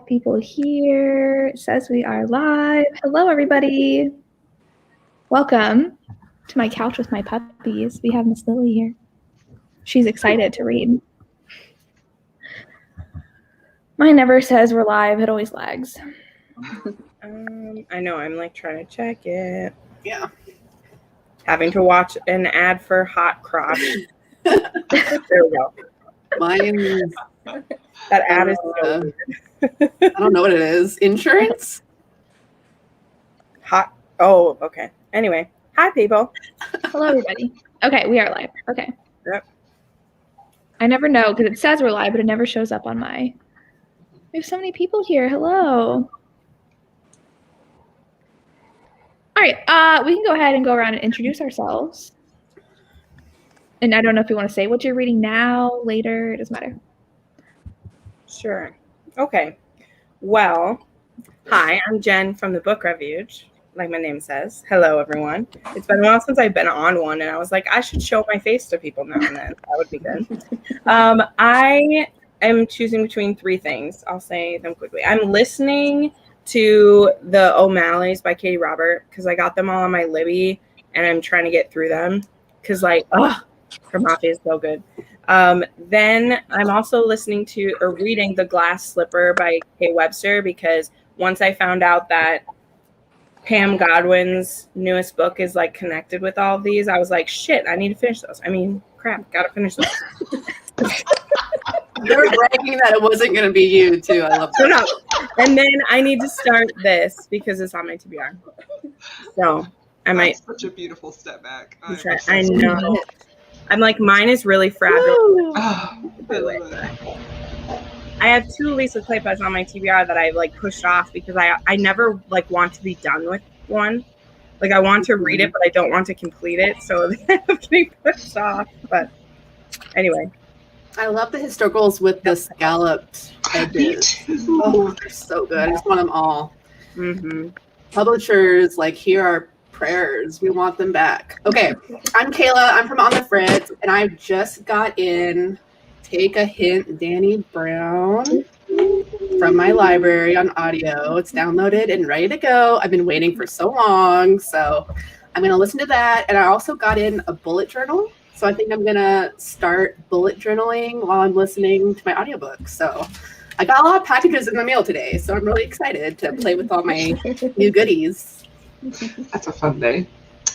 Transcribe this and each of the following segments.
People here. It says we are live. Hello, everybody. Welcome to my couch with my puppies. We have Miss Lily here. She's excited to read. Mine never says we're live. It always lags. I know. I'm like trying to check it. Yeah. Having to watch an ad for Hot Crotch. There we go. Mine. That ad is so weird. I don't know what it is. Insurance? Hot. Oh, okay. Anyway, hi, people. Hello, everybody. Okay, we are live. Okay. Yep. I never know because it says we're live, but it never shows up on my. We have so many people here. Hello. All right. We can go ahead and go around and introduce ourselves. And I don't know if you want to say what you're reading now, later. It doesn't matter. Sure. Okay. Well, hi, I'm Jen from the Book Refuge, like my name says. Hello, everyone. It's been a while since I've been on one, and I was like, I should show my face to people now and then. That would be good. I am choosing between three things. I'll say them quickly. I'm listening to the O'Malleys by Katie Robert because I got them all on my Libby, and I'm trying to get through them because, like, her Mafia is so good. Then I'm also listening to or reading The Glass Slipper by Kay Webster because once I found out that Pam Godwin's newest book is like connected with all of these, I was like, shit, I need to finish those. I mean, crap, gotta finish those. They're bragging that it wasn't going to be you, too. I love that. No. And then I need to start this because it's on my TBR. So I might. Such a beautiful step back. I know. I'm like, mine is really fragile. Oh, I love it. I have two Lisa Kleypas on my TBR that I like pushed off because I never like want to be done with one. Like I want to read it, but I don't want to complete it. So they have to be pushed off. But anyway. I love the historicals with the scalloped edges. Oh, they're so good. I just want them all. Mm-hmm. Publishers, like, here are prayers. We want them back. Okay, I'm Kayla. I'm from On the Fritz, and I just got in Take a Hint, Danny Brown from my library on audio. It's downloaded and ready to go. I've been waiting for so long, so I'm going to listen to that. And I also got in a bullet journal, so I think I'm going to start bullet journaling while I'm listening to my audiobook. So I got a lot of packages in the mail today, so I'm really excited to play with all my new goodies. That's a fun day.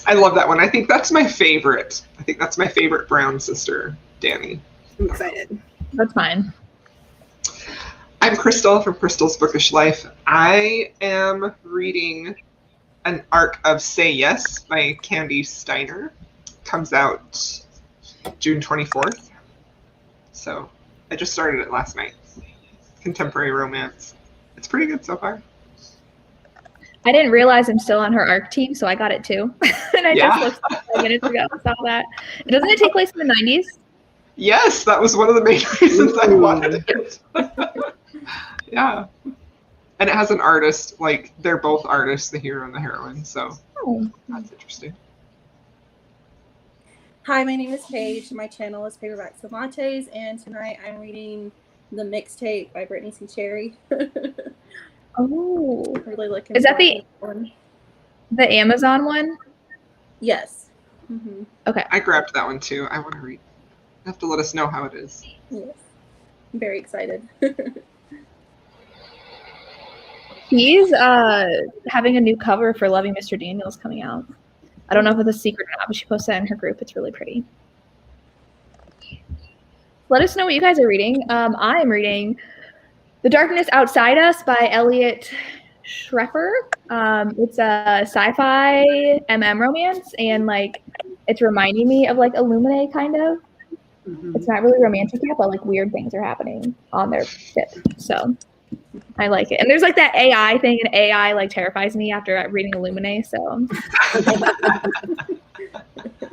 I love that one. I think that's my favorite. I think that's my favorite Brown sister, Danny. I'm excited. That's fine. I'm Crystal from Crystal's Bookish Life. I am reading an arc of Say Yes by Candy Steiner. Comes out June 24th. So I just started it last night. Contemporary romance. It's pretty good so far. I didn't realize I'm still on her ARC team, so I got it too. And I just looked 5 minutes ago and saw that. Doesn't it take place in the 90s? Yes, that was one of the main reasons I wanted it. Yeah. And it has an artist, like, they're both artists, the hero and the heroine, so that's interesting. Hi, my name is Paige. My channel is Paperbacks with Lattes, and tonight I'm reading The Mixtape by Brittany C. Cherry. Oh, Really looking. Is that one. the Amazon one? Yes. Mm-hmm. Okay. I grabbed that one too. I want to read. You have to let us know how it is. Yes. I'm very excited. He's having a new cover for Loving Mr. Daniels coming out. I don't know if it's a secret or not, but she posted that in her group. It's really pretty. Let us know what you guys are reading. I'm reading The Darkness Outside Us by Elliot Schreffer. It's a sci-fi romance, and like it's reminding me of like Illuminae kind of. Mm-hmm. It's not really romantic yet, but like weird things are happening on their ship. So I like it. And there's like that AI thing, and AI like terrifies me after reading Illuminae. So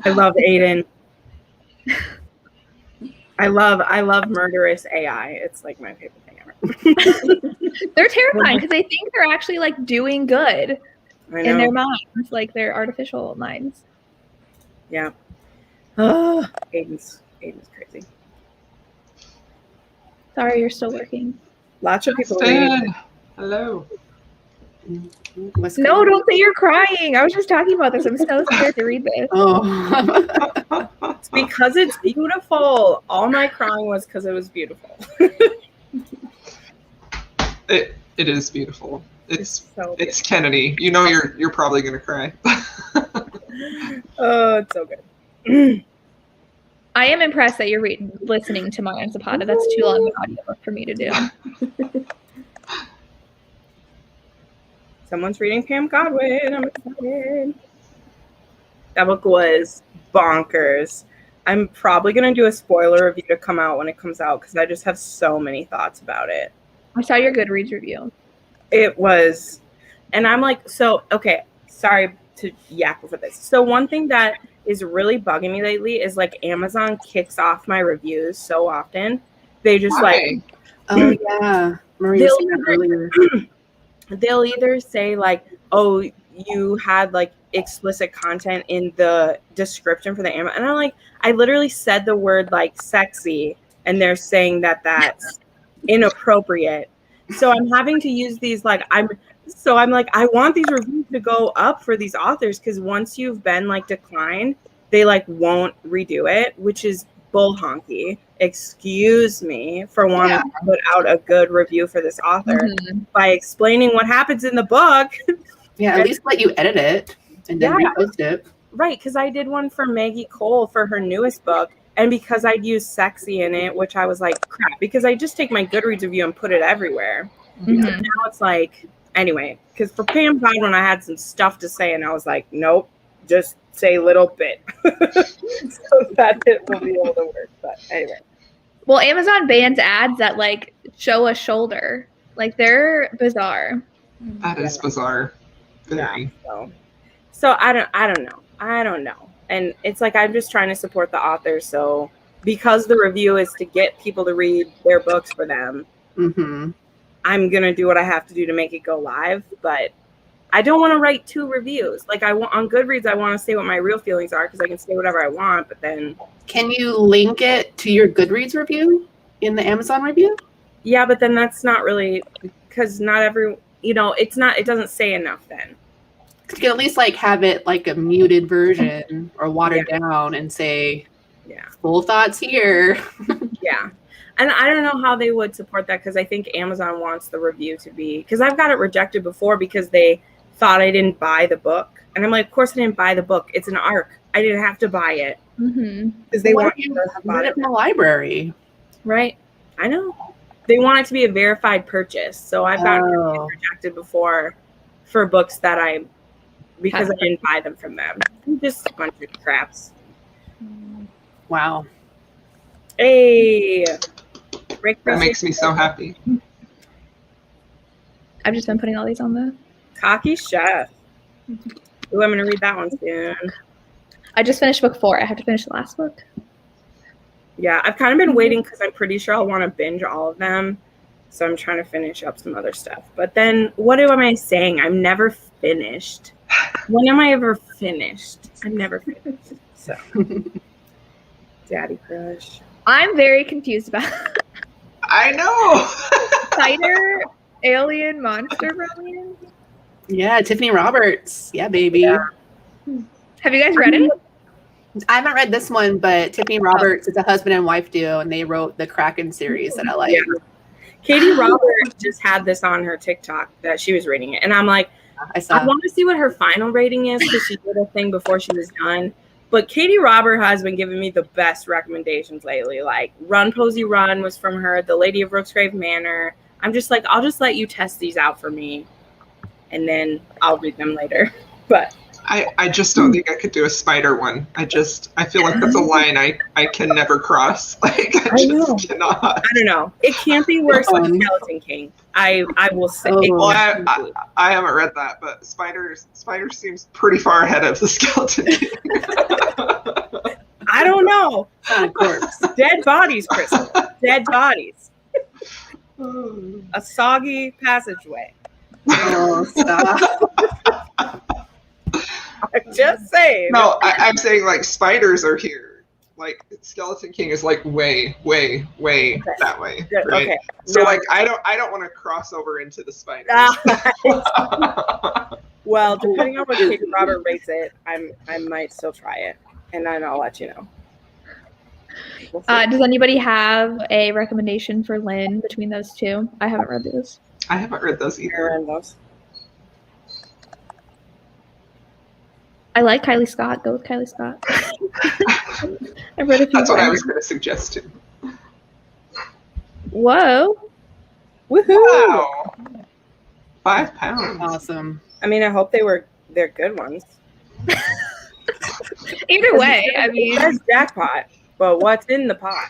I love Aiden. I love murderous AI. It's like my favorite thing ever. They're terrifying because they think they're actually like doing good in their minds, like their artificial minds. Yeah. Oh, Aiden's crazy. Sorry, you're still working. Lots of people reading. Justin, hello. No, don't say you're crying. I was just talking about this. I'm so scared to read this. Oh. It's because it's beautiful. All my crying was because it was beautiful. It is beautiful. It's so it's Kennedy. You know you're probably gonna cry. Oh, it's so good. I am impressed that you're listening to Maya Zapata. That's too long an audiobook for me to do. Someone's reading Pam Godwin. I'm excited. That book was bonkers. I'm probably going to do a spoiler review to come out when it comes out because I just have so many thoughts about it. I saw your Goodreads review. It was, and I'm like, so, okay, sorry to yak over this. So one thing that is really bugging me lately is like Amazon kicks off my reviews so often. They just Why? Oh yeah. Maria said that earlier. they'll either say like, oh, you had like explicit content in the description for the Amazon. And I'm like, I literally said the word like sexy and they're saying that that's inappropriate. So I'm having to use these like, I'm like, I want these reviews to go up for these authors because once you've been like declined, they like won't redo it, which is bull honky. Excuse me for wanting to put out a good review for this author by explaining what happens in the book. Yeah, at least let you edit it and then repost it. Right, because I did one for Maggie Cole for her newest book, and because I'd used sexy in it, which I was like, crap, because I just take my Goodreads review and put it everywhere. So now it's like, anyway, because for Pam Godwin, I had some stuff to say, and I was like, nope, just say a little bit. So that it will be able to work, but anyway. Well, Amazon bans ads that like show a shoulder. Like they're bizarre. That is bizarre. Very. Yeah, so I don't know. And it's like I'm just trying to support the author. So because the review is to get people to read their books for them, I'm gonna do what I have to do to make it go live. But I don't want to write 2 reviews. Like I want on Goodreads, I want to say what my real feelings are because I can say whatever I want. But then, can you link it to your Goodreads review in the Amazon review? Yeah, but then that's not really because not every it's not. It doesn't say enough then. You can at least like have it like a muted version or watered down and say, full thoughts here. Yeah. And I don't know how they would support that because I think Amazon wants the review to be because I've got it rejected before because they thought I didn't buy the book. And I'm like, of course I didn't buy the book. It's an ARC. I didn't have to buy it. Because they want you to buy it from the library. Right. I know. They want it to be a verified purchase. So I've gotten rejected before for books that because I didn't buy them from them. Just a bunch of craps. Wow. Hey. That makes me so happy. I've just been putting all these on the Cocky Chef. Ooh, I'm going to read that one soon. I just finished book 4. I have to finish the last book. Yeah, I've kind of been waiting because I'm pretty sure I'll want to binge all of them. So I'm trying to finish up some other stuff. But then what am I saying? I'm never finished. When am I ever finished? I'm never finished. So, Daddy Crush. I'm very confused about I know. Cider alien monster romance. Yeah, Tiffany Roberts. Yeah, baby. Yeah. Have you guys read it? I haven't read this one, but Tiffany Roberts is a husband and wife duo, and they wrote the Kraken series that I like. Yeah. Katie Roberts just had this on her TikTok that she was reading it. And I'm like, I want to see what her final rating is because she did a thing before she was done. But Katie Roberts has been giving me the best recommendations lately. Like Run, Posey, Run was from her. The Lady of Rooksgrave Manor. I'm just like, I'll just let you test these out for me. And then I'll read them later. But I just don't think I could do a spider one. I feel like that's a line I can never cross. Like I just cannot. I don't know. It can't be worse than Skeleton King. I will say. Well, I haven't read that, but Spider seems pretty far ahead of the Skeleton King. I don't know. Of course. Dead bodies, Crystal. Dead bodies. A soggy passageway. Oh, stop. I'm just saying. No, I'm saying like spiders are here. Like Skeleton King is like way that way, Good. right? Okay. So No. like I don't want to cross over into the spiders. Well, depending on what Katie Robert rates it, I might still try it, and then I'll let you know. We'll see. Does anybody have a recommendation for Lynn between those two? I haven't read those. I haven't read those either. Aaron knows. I like Kylie Scott. Go with Kylie Scott. I've read a few. That's what I was going to suggest too. Whoa. Woohoo! Wow. 5 pounds. Awesome. I mean, I hope they're good ones. Either way, I mean, That's jackpot. But what's in the pot?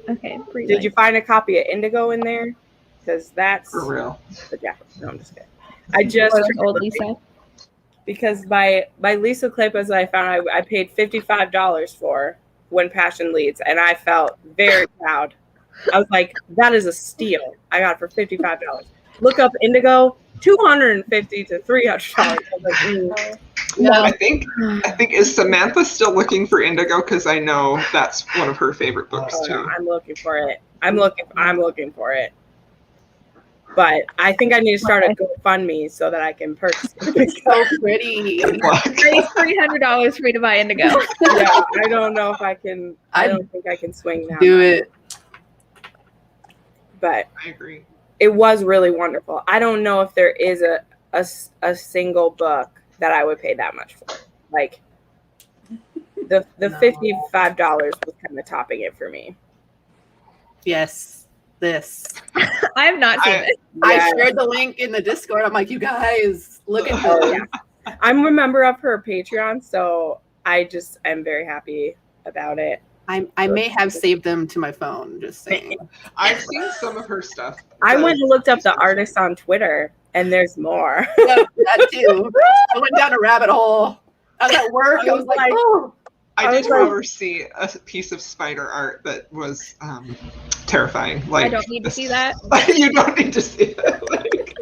okay. Did you find a copy of Indigo in there? Because that's For real. the jackpot. No, I'm just kidding. I just Or like old Lisa? because by Lisa Kleypas I found I paid $55 for When Passion Leads, and I felt very proud. I was like, that is a steal. I got it for $55. Look up Indigo, $250 to $300. I was like, No. I think is Samantha still looking for Indigo? Because I know that's one of her favorite books oh, too. no, I'm looking for it. I'm looking for it. But I think I need to start a GoFundMe so that I can purchase it. It's so pretty. Raise $300 for me to buy Indigo. Yeah, I don't know if I can. I don't think I can swing that. Do it. But I agree. it was really wonderful. I don't know if there is a single book that I would pay that much for. Like the $55 was kind of topping it for me. Yes. This. I have not seen it. I Yeah. shared the link in the Discord. I'm like, you guys, look at Oh, this. yeah. I'm a member of her Patreon, so I'm very happy about it. I may have saved them to my phone, just saying. I've seen some of her stuff. I went and looked up the artists on Twitter, and there's more. Yeah, that too. I went down a rabbit hole. I was at work. I was like, oh. I did, was like- however, see a piece of spider art that was terrifying. Like I don't need to see that. You don't need to see that. Like,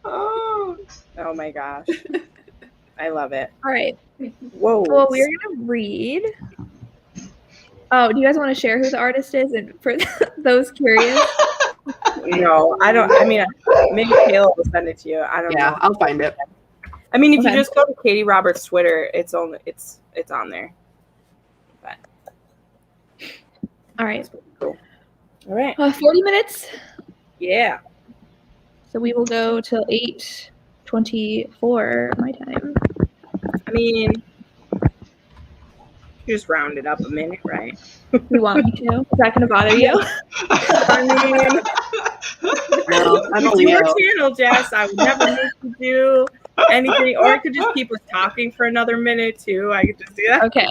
oh. Oh my gosh. I love it. All right. Whoa. Well, we're going to read. Oh, do you guys want to share who the artist is? And for those curious, No, I don't. I mean, maybe Kayla will send it to you. I don't Yeah, know. I'll find it. I mean, if Okay. you just go to Katie Roberts' Twitter, it's on there. But all right. all right. 40 minutes. Yeah. So we will go till 8:24 my time. I mean, you just round it up a minute, right? You want me to? Is that going to bother you? I mean, No, I'm a it's your Leo. channel, Jess. I would never make you do anything, or I could just keep us talking for another minute too. I could just do that. Okay.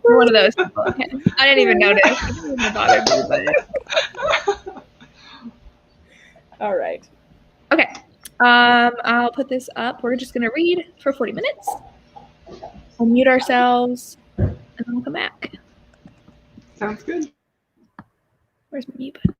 You're one of those people. Okay. I didn't even notice. It didn't even bother me, but... All right. Okay. I'll put this up. We're just gonna read for 40 minutes. We'll mute ourselves and then we'll come back. Sounds good. Where's my mute button?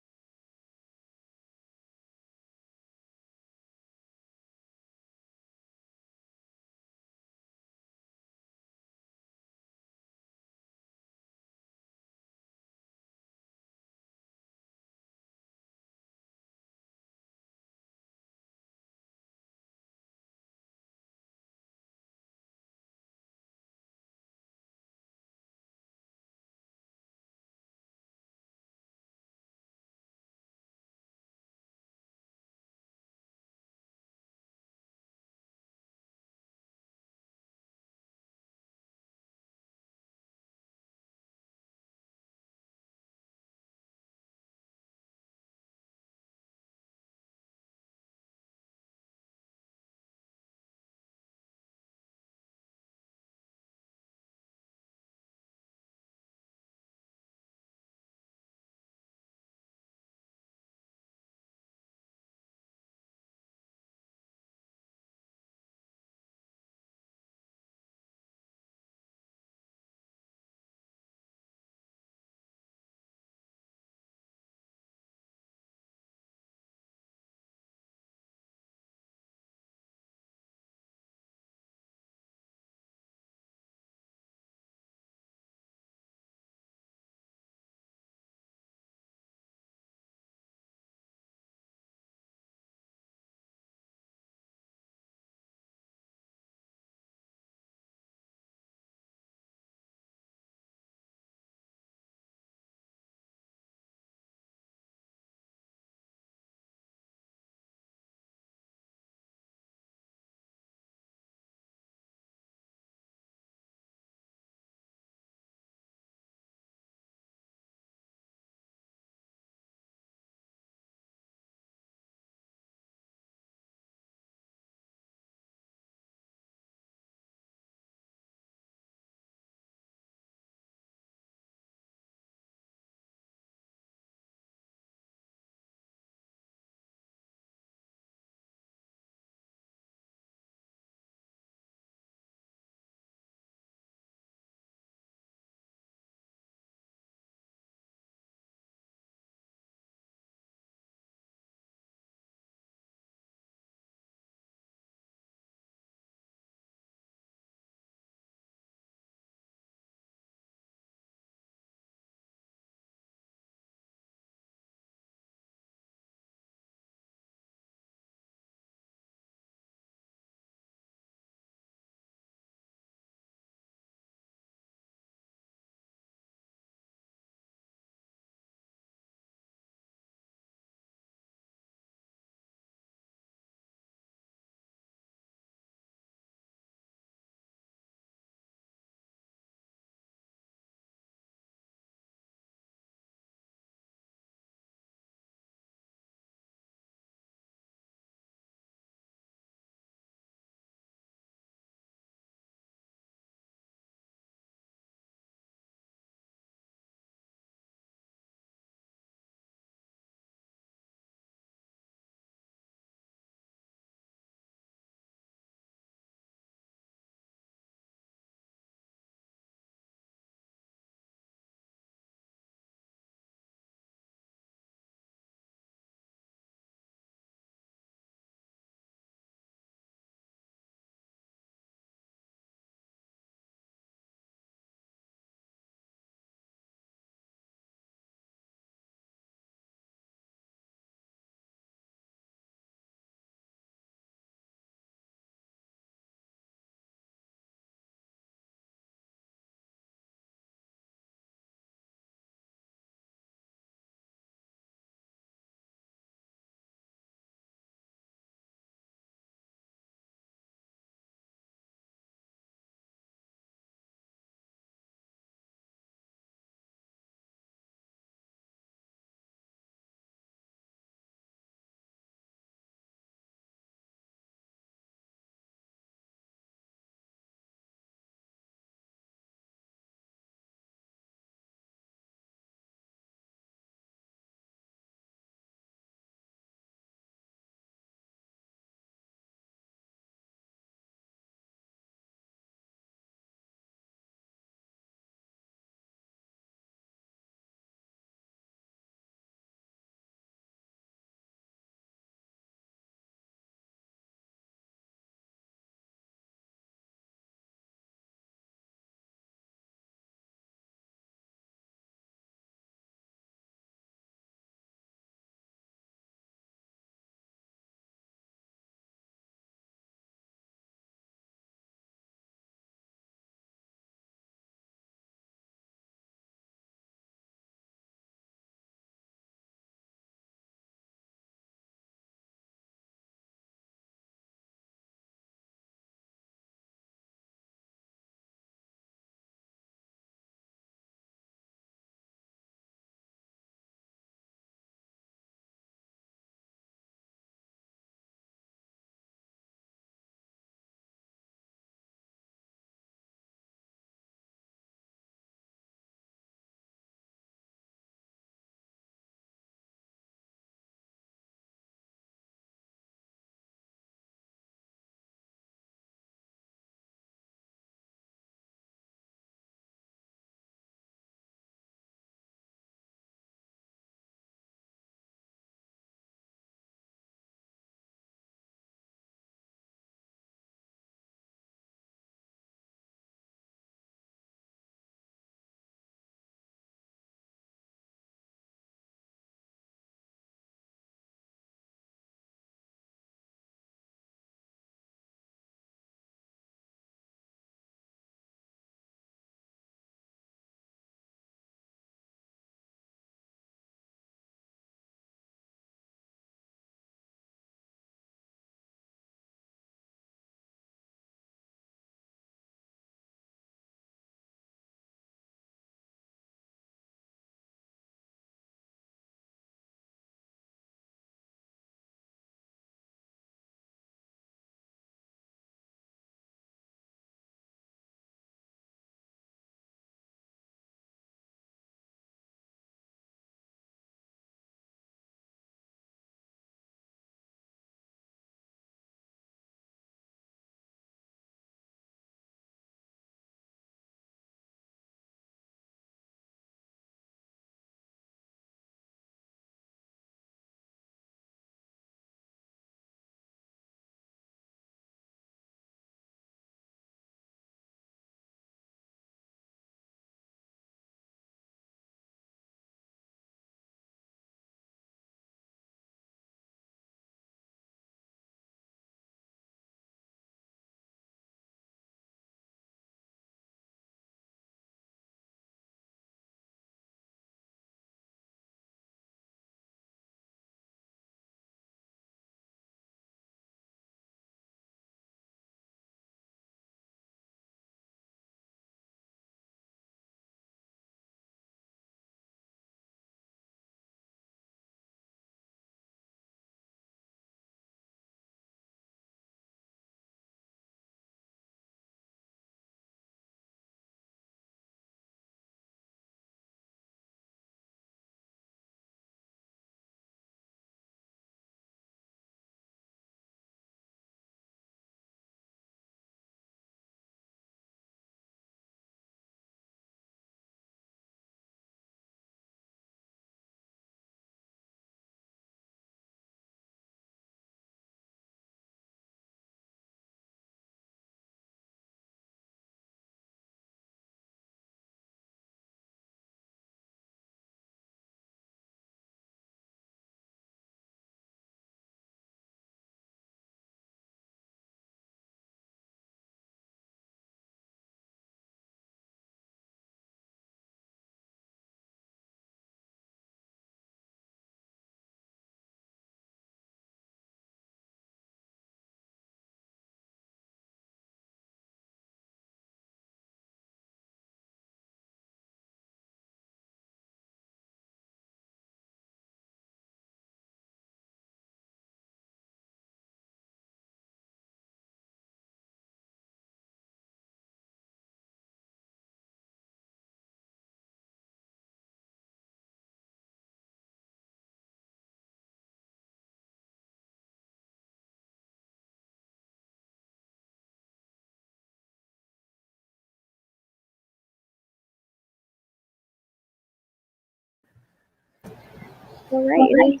All right.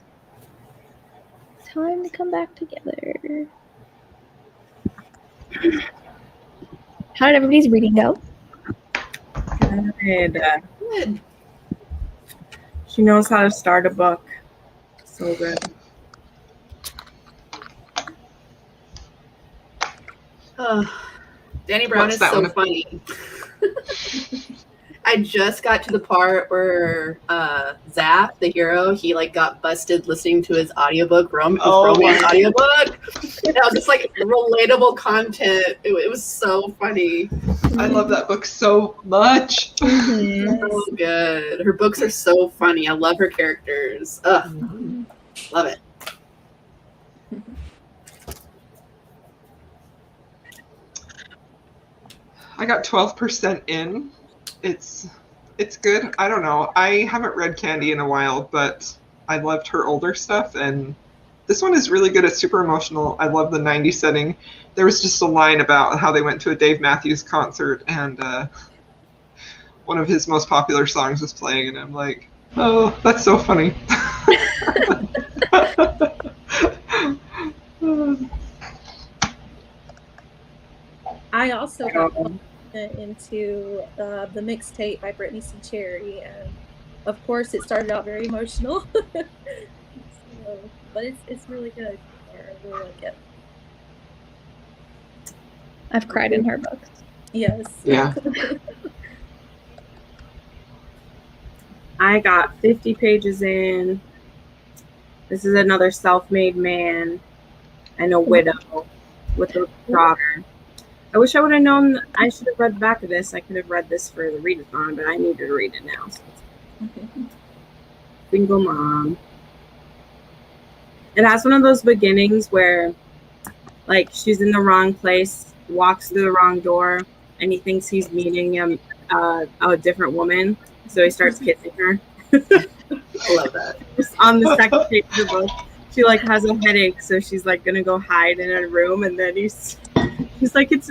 Time to come back together. How did everybody's reading go? Good. Good. She knows how to start a book. So good. Danny Brown What's is that so one? funny. I just got to the part where Zap, the hero, he like got busted listening to his audiobook, his romance my. audiobook. And I was just like relatable content. It was so funny. I love that book so much. So good. Her books are so funny. I love her characters. Ugh. Love it. I got 12% in. It's good. I don't know. I haven't read Candy in a while, but I loved her older stuff, and this one is really good. It's super emotional. I love the 90s setting. There was just a line about how they went to a Dave Matthews concert, and one of his most popular songs was playing, and I'm like, oh, that's so funny. I also got into the mixtape by Brittany C. Cherry, and of course, it started out very emotional, but it's really good. I really like it. I've cried in her books. Yes. Yeah. I got 50 pages in. This is another self-made man and a widow with a daughter. I wish I would have known. I should have read the back of this. I could have read this for the readathon, but I need to read it now. So. Single mom. It has one of those beginnings where, like, she's in the wrong place, walks through the wrong door, and he thinks he's meeting a different woman, so he starts kissing her. I love that. Just on the second page of the book, she like has a headache, so she's like gonna go hide in a room, and then he's like, it's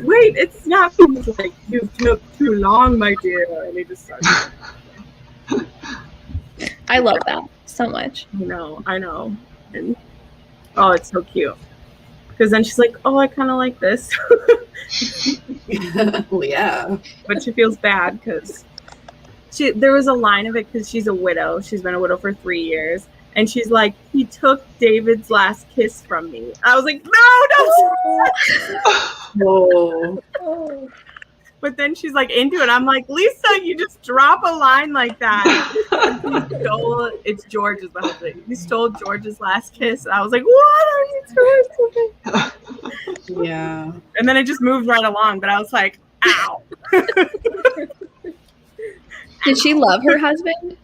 not. He's like, you took too long, my dear, and he just starts. I love that so much. I know, and oh, it's so cute. Because then she's like, oh, I kind of like this. Well, yeah. But she feels bad because there was a line of it because she's a widow. She's been a widow for 3 years. And she's like, he took David's last kiss from me. I was like, no. Oh. But then she's like into it. I'm like, Lisa, you just drop a line like that. It's George's husband. He stole George's last kiss. And I was like, what are you doing? Yeah. And then it just moved right along. But I was like, ow. Did she love her husband?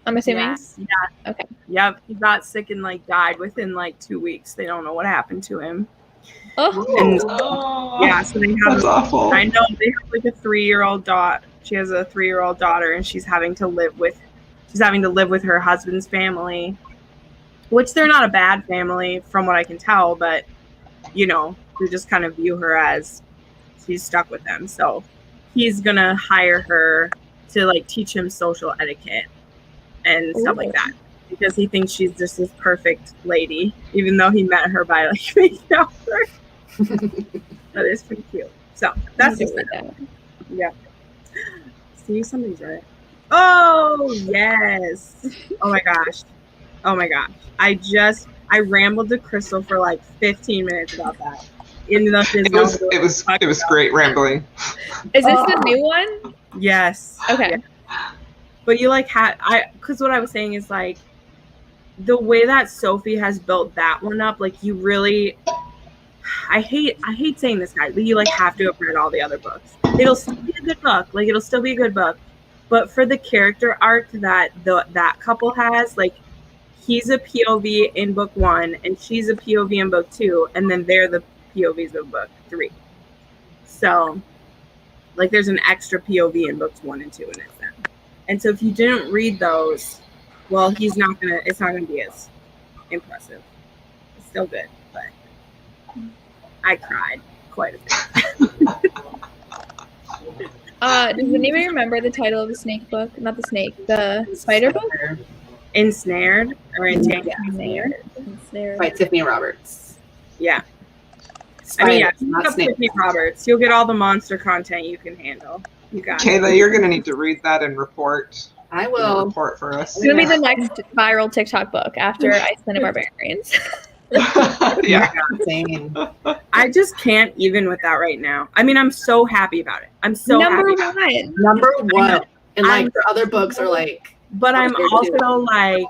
I'm assuming. Yes. Yeah. Okay. Yep. He got sick and like died within like 2 weeks. They don't know what happened to him. Oh. Yeah, so they have. That's awful. I know they have like a 3-year-old daughter. She has a 3-year-old daughter, and she's having to live with her husband's family, which they're not a bad family from what I can tell, but they just kind of view her as she's stuck with them. So he's gonna hire her to like teach him social etiquette and stuff like that, because he thinks she's just this perfect lady, even though he met her by like making out with her. That is pretty cute. So that's just that. Yeah. See, somebody's right. Oh yes. Oh my gosh. I rambled to Crystal for like 15 minutes about that. It was great rambling. Is this the new one? Yes. Okay. Yeah. But you like because what I was saying is like the way that Sophie has built that one up, like you really, I hate saying this, guys, but you like have to have read all the other books. It'll still be a good book. Like it'll still be a good book, but for the character arc that that couple has, like he's a POV in book 1 and she's a POV in book 2, and then they're the POVs of book 3. So like there's an extra POV in books 1 and 2 in it then. And so if you didn't read those, well, it's not gonna be as impressive. It's still good, but I cried quite a bit. Does anybody remember the title of the snake book? Not the snake, the spider book? Ensnared or Entangled. Yeah. Ensnared. Ensnared. By Tiffany Roberts. Yeah. I mean, yeah, Not look up snakes. Tiffany Roberts. You'll get all the monster content you can handle. You got it. Kayla, you're going to need to read that and report. I Do a will. report for us. It's gonna be the next viral TikTok book after Iceland and Barbarians. Yeah. Insane. I just can't even with that right now. I mean, I'm so happy about it. I'm so Number happy. one. Number one. And like I'm- the other books are like, But I'm Number two. also like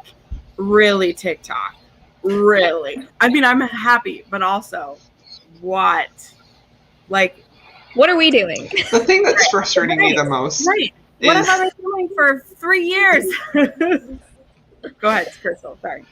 really TikTok. Really. I mean, I'm happy, but also what? Like, What are we doing? The thing that's frustrating me the most right. What is have I been doing for 3 years? Go ahead, Crystal. Sorry.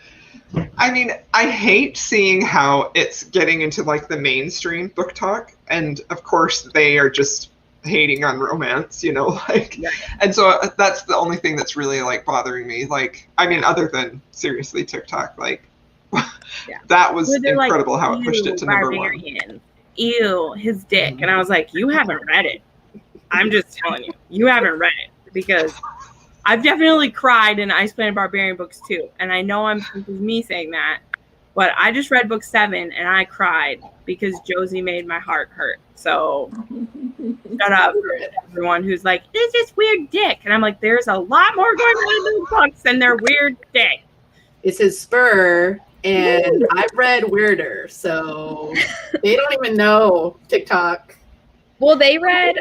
I mean, I hate seeing how it's getting into like the mainstream book talk, and of course they are just hating on romance, you know, like, Yeah. and so that's the only thing that's really like bothering me. Like, I mean, other than seriously TikTok, like, that was They're like, incredible how it pushed "Ew, it to number one. Barbarian. Ew, his dick. And I was like, you haven't read it. I'm just telling you, you haven't read it because I've definitely cried in Ice Planet Barbarian books too. And I know this is me saying that, but I just read book 7 and I cried because Josie made my heart hurt. So shut up, everyone who's like, it's just weird dick. And I'm like, there's a lot more going on in those books than their weird dick. it's his spur, and I've read Weirder, so they don't even know TikTok. Well, they read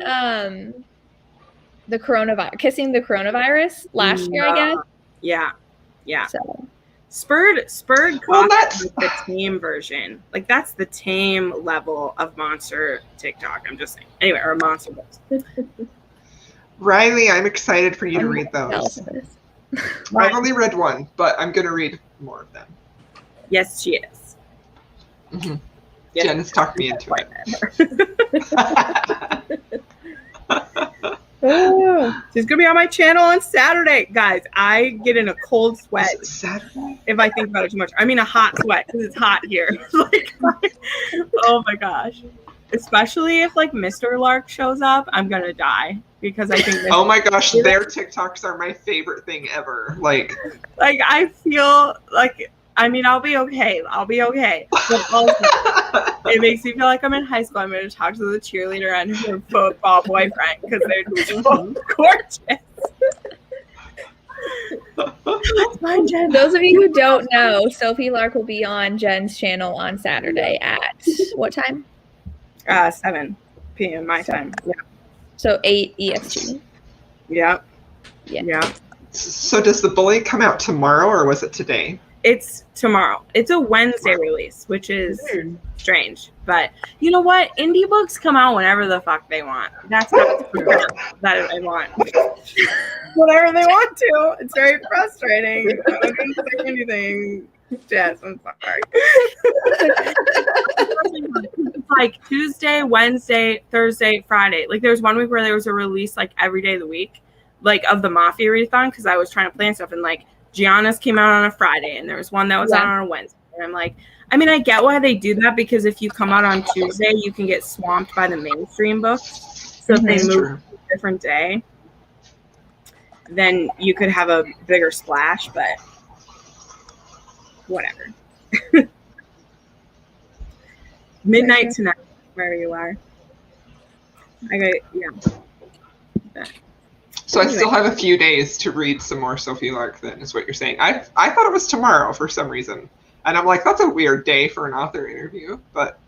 the coronavirus, Kissing the Coronavirus last year, I guess. Yeah. Yeah. So Spurred Well, caught that's- the tame version. Like that's the tame level of monster TikTok. I'm just saying. Anyway, or monster books. Riley, I'm excited for you to read those. Analysis. I've only read one, but I'm going to read more of them. Yes, she is. Mhm. Yes, Jen has talked me into it. Oh, she's gonna be on my channel on Saturday, guys. I get in a cold sweat Is it Saturday? if I think about it too much. I mean, a hot sweat because it's hot here. Like, oh my gosh! Especially if like Mr. Lark shows up, I'm gonna die because I think. Oh my gosh, their TikToks are my favorite thing ever. Like I feel like. I mean, I'll be okay. But also, it makes me feel like I'm in high school. I'm going to talk to the cheerleader and her football boyfriend because they're just both gorgeous. That's fine, Jen. those of you who don't know, Sophie Lark will be on Jen's channel on Saturday at what time? 7 p.m. my time. Yeah. So 8 EST. Yeah. Yeah. Yeah. So does the bully come out tomorrow or was it today? It's tomorrow. It's a Wednesday release, which is Weird. strange. But you know what? Indie books come out whenever the fuck they want. That's not that I want. Whatever they want to. It's very frustrating. I don't say anything. Jess, I'm sorry. It's like Tuesday, Wednesday, Thursday, Friday. Like there was one week where there was a release like every day of the week, like of the Mafia readathon because I was trying to plan stuff and like Gianna's came out on a Friday and there was one that was out on a Wednesday. And I'm like, I mean, I get why they do that because if you come out on Tuesday, you can get swamped by the mainstream books. So if they That's move true. to a different day, then you could have a bigger splash, but whatever. Midnight tonight, where you are. Yeah. So I still have a few days to read some more Sophie Lark then, is what you're saying. I thought it was tomorrow for some reason. And I'm like, that's a weird day for an authur interview, but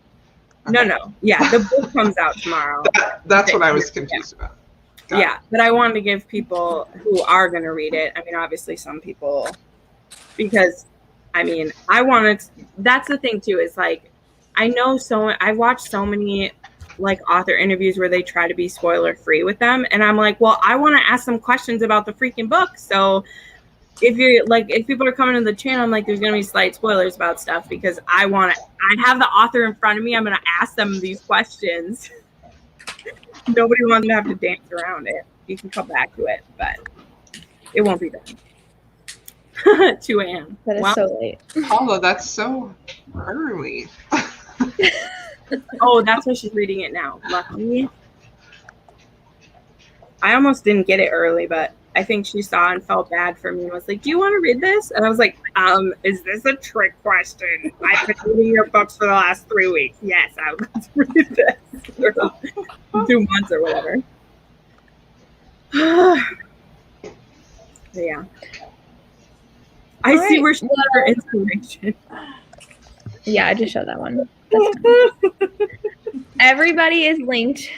okay. No. Yeah, the book comes out tomorrow. That's what I was confused about. Got it. Yeah, but I wanted to give people who are going to read it. I mean, obviously some people, because I mean, that's the thing too, is like, I've watched so many like author interviews where they try to be spoiler free with them. And I'm like, well, I want to ask them questions about the freaking book. So if people are coming to the channel, I'm like, there's going to be slight spoilers about stuff because I have the author in front of me. I'm going to ask them these questions. Nobody wants to have to dance around it. You can come back to it, but it won't be done. 2 a.m. That is Wow. so late. Paula, that's so early. Oh, that's why she's reading it now. Lucky. I almost didn't get it early, but I think she saw and felt bad for me and was like, "Do you want to read this?" And I was like, is this a trick question? I've been reading your books for the last 3 weeks. Yes, I would like to read this. Or 2 months or whatever. Yeah. I see right. where she got her inspiration. Yeah, I just showed that one. Everybody is linked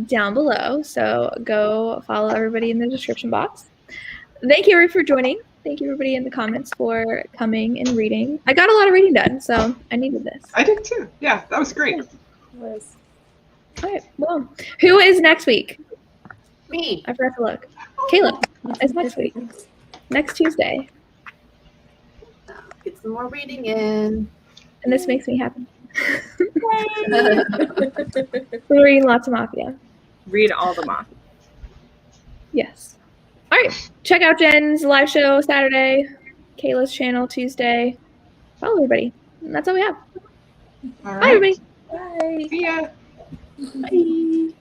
down below, so go follow everybody in the description box. Thank you for joining. Thank you everybody in the comments for coming and reading. I got a lot of reading done, so I needed this. I did too. Yeah, that was great. Was All right. Well, who is next week? Me. I forgot to look. Caleb is next week. Next Tuesday. Get some more reading in. And this makes me happy. We're reading lots of Mafia. Read all the Mafia. Yes. All right. Check out Jen's live show Saturday, Kayla's channel Tuesday. Follow everybody. And that's all we have. All Bye, right. everybody. Bye. See ya. Bye.